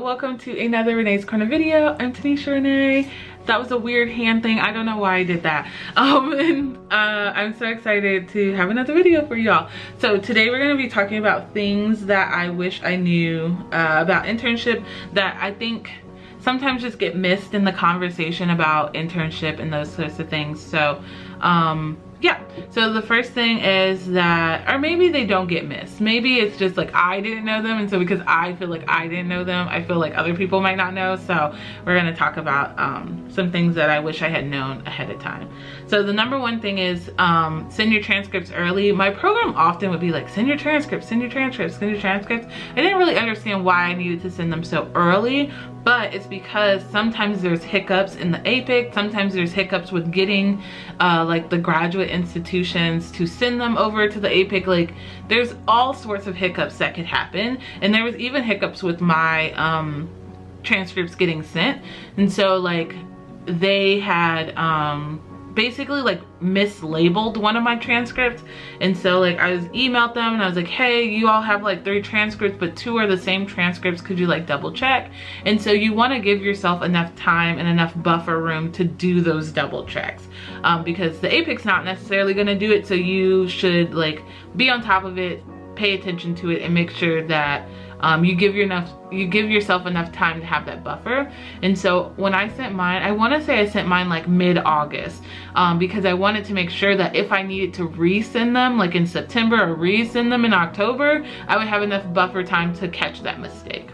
welcome to another Renee's Corner video. I'm Tanisha Renee. That was a weird hand thing. I don't know why I did that. I'm so excited to have another video for y'all. So today we're going to be talking about things that I wish I knew about internship that I think sometimes just get missed in the conversation about internship and those sorts of things. So yeah, so the first thing is that, or maybe they don't get missed. Maybe it's just like I didn't know them, and so because I feel like I didn't know them, I feel like other people might not know. So we're gonna talk about some things that I wish I had known ahead of time. So the number one thing is send your transcripts early. My program often would be like, send your transcripts, send your transcripts, send your transcripts. I didn't really understand why I needed to send them so early, but it's because sometimes there's hiccups in the APIC, sometimes there's hiccups with getting like the graduate institutions to send them over to the APIC. Like there's all sorts of hiccups that could happen, and there was even hiccups with my transcripts getting sent. And so like they had basically like mislabeled one of my transcripts, and so like I was emailed them and I was like, hey, you all have like 3 transcripts but 2 are the same transcripts, could you like double check? And so you want to give yourself enough time and enough buffer room to do those double checks, because the APIC's not necessarily going to do it, so you should like be on top of it, pay attention to it, and make sure that you give yourself enough time to have that buffer. And so when I sent mine, I want to say I sent mine like mid-August, because I wanted to make sure that if I needed to resend them like in September or resend them in October, I would have enough buffer time to catch that mistake.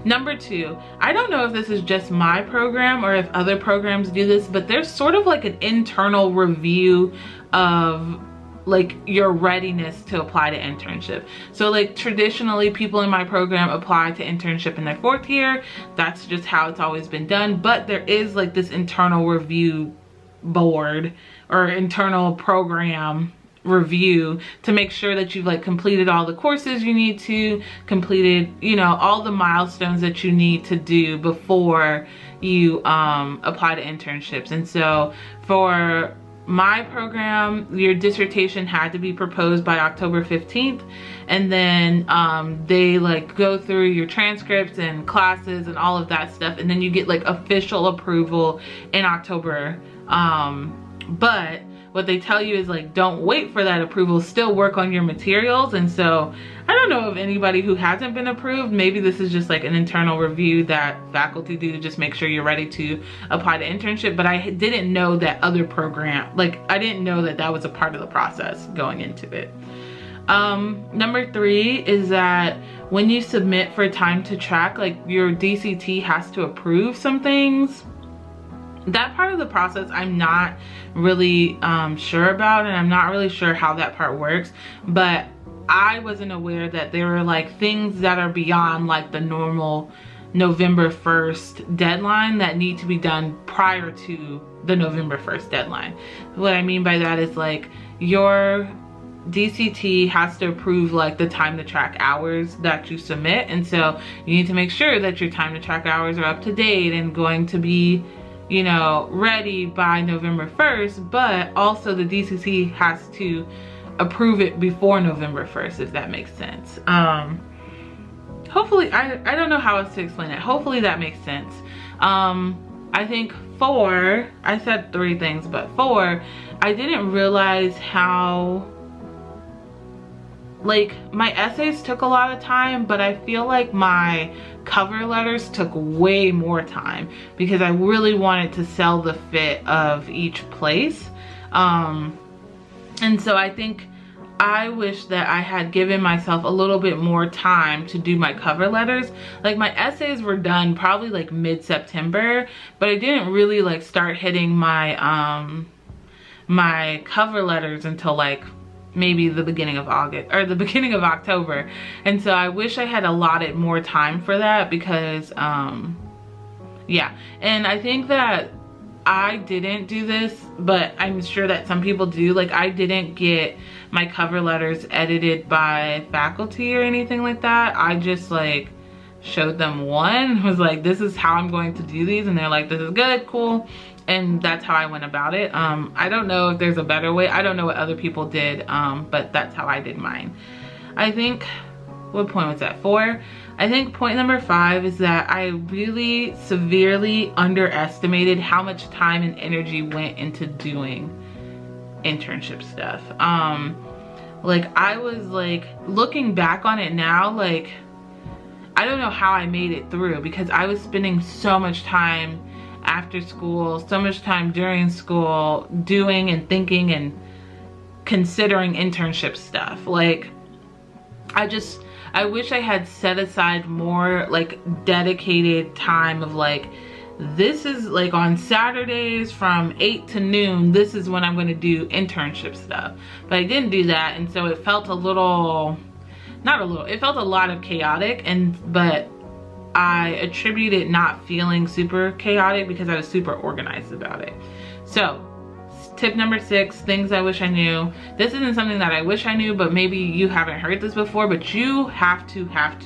Number 2, I don't know if this is just my program or if other programs do this, but there's sort of like an internal review of like your readiness to apply to internship. So like traditionally people in my program apply to internship in their 4th year. That's just how it's always been done. But there is like this internal review board or internal program review to make sure that you've like completed all the courses you need to, completed, you know, all the milestones that you need to do before you apply to internships. And so for my program, your dissertation had to be proposed by October 15th, and then they like go through your transcripts and classes and all of that stuff, and then you get like official approval in October. But what they tell you is like, don't wait for that approval, still work on your materials. And so I don't know of anybody who hasn't been approved. Maybe this is just like an internal review that faculty do to just make sure you're ready to apply to internship. But I didn't know that other program, like I didn't know that that was a part of the process going into it. Number 3 is that when you submit for time to track, like your DCT has to approve some things. That part of the process I'm not really sure about, and I'm not really sure how that part works, but I wasn't aware that there were like things that are beyond like the normal November 1st deadline that need to be done prior to the November 1st deadline. What I mean by that is like your DCT has to approve like the time to track hours that you submit, and so you need to make sure that your time to track hours are up to date and going to be, you know, ready by November 1st, but also the DCC has to approve it before November 1st, if that makes sense. Hopefully, I don't know how else to explain it. Hopefully that makes sense. I think 4, I said 3 things, but 4, I didn't realize how, like my essays took a lot of time, but I feel like my cover letters took way more time because I really wanted to sell the fit of each place. And so I think I wish that I had given myself a little bit more time to do my cover letters. Like my essays were done probably like mid-September, but I didn't really like start hitting my my cover letters until like maybe the beginning of August or the beginning of October. And so I wish I had allotted more time for that because yeah. And I think that I didn't do this, but I'm sure that some people do. Like I didn't get my cover letters edited by faculty or anything like that. I just like showed them one, was like, this is how I'm going to do these, and they're like, this is good, cool. And that's how I went about it. I don't know if there's a better way. I don't know what other people did, but that's how I did mine. I think what point was that, 4? I think point number 5 is that I really severely underestimated how much time and energy went into doing internship stuff. Like I was like, looking back on it now, like I don't know how I made it through, because I was spending so much time after school, so much time during school doing and thinking and considering internship stuff. Like I wish I had set aside more like dedicated time of like, this is like on Saturdays from 8 to noon, this is when I'm going to do internship stuff. But I didn't do that, and so it felt a little, not a little, it felt a lot of chaotic, but I attribute it not feeling super chaotic because I was super organized about it. So tip number 6, things I wish I knew. This isn't something that I wish I knew, but maybe you haven't heard this before, but you have to have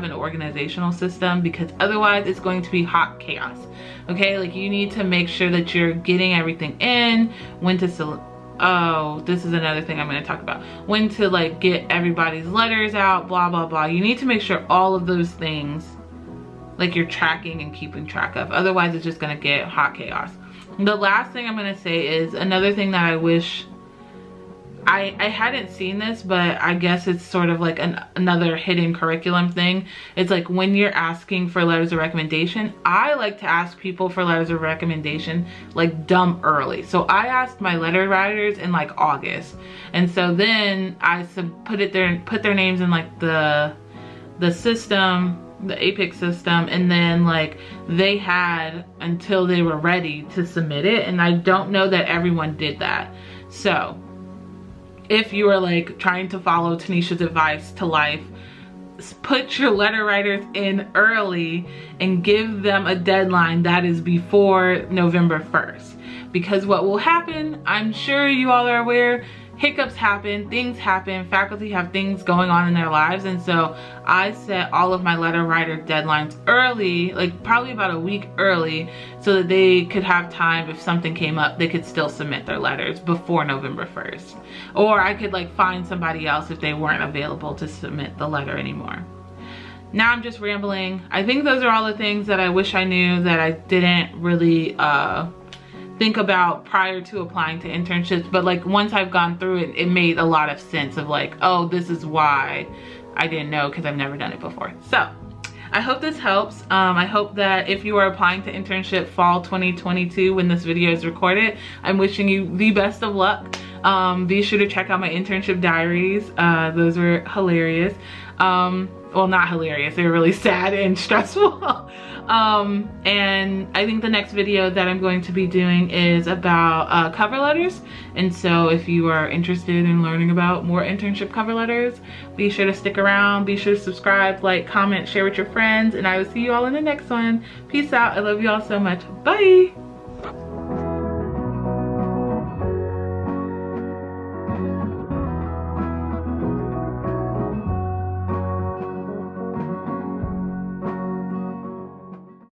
an organizational system, because otherwise it's going to be hot chaos. Okay, like you need to make sure that you're getting everything in, when to oh, this is another thing I'm going to talk about, when to like get everybody's letters out, blah blah blah. You need to make sure all of those things like you're tracking and keeping track of, otherwise it's just going to get hot chaos. The last thing I'm going to say is another thing that I wish I hadn't seen this, but I guess it's sort of like another hidden curriculum thing. It's like when you're asking for letters of recommendation, I like to ask people for letters of recommendation like dumb early. So I asked my letter writers in like August, and so then I put their names in like the system, the APIC system, and then like they had until they were ready to submit it, and I don't know that everyone did that. So if you are like trying to follow Tanisha's advice to life, put your letter writers in early and give them a deadline that is before November 1st, because what will happen, I'm sure you all are aware, hiccups happen, things happen, faculty have things going on in their lives, and so I set all of my letter writer deadlines early, like probably about a week early, so that they could have time, if something came up, they could still submit their letters before November 1st. Or I could like find somebody else if they weren't available to submit the letter anymore. Now I'm just rambling. I think those are all the things that I wish I knew that I didn't really think about prior to applying to internships, but like once I've gone through it, it made a lot of sense of like, oh, this is why I didn't know, because I've never done it before. So I hope this helps. I hope that if you are applying to internship fall 2022 when this video is recorded, I'm wishing you the best of luck. Be sure to check out my internship diaries. Those were hilarious. Well, not hilarious, they were really sad and stressful. And I think the next video that I'm going to be doing is about cover letters, and so if you are interested in learning about more internship cover letters, be sure to stick around, be sure to subscribe, like, comment, share with your friends, and I will see you all in the next one. Peace out. I love you all so much. Bye.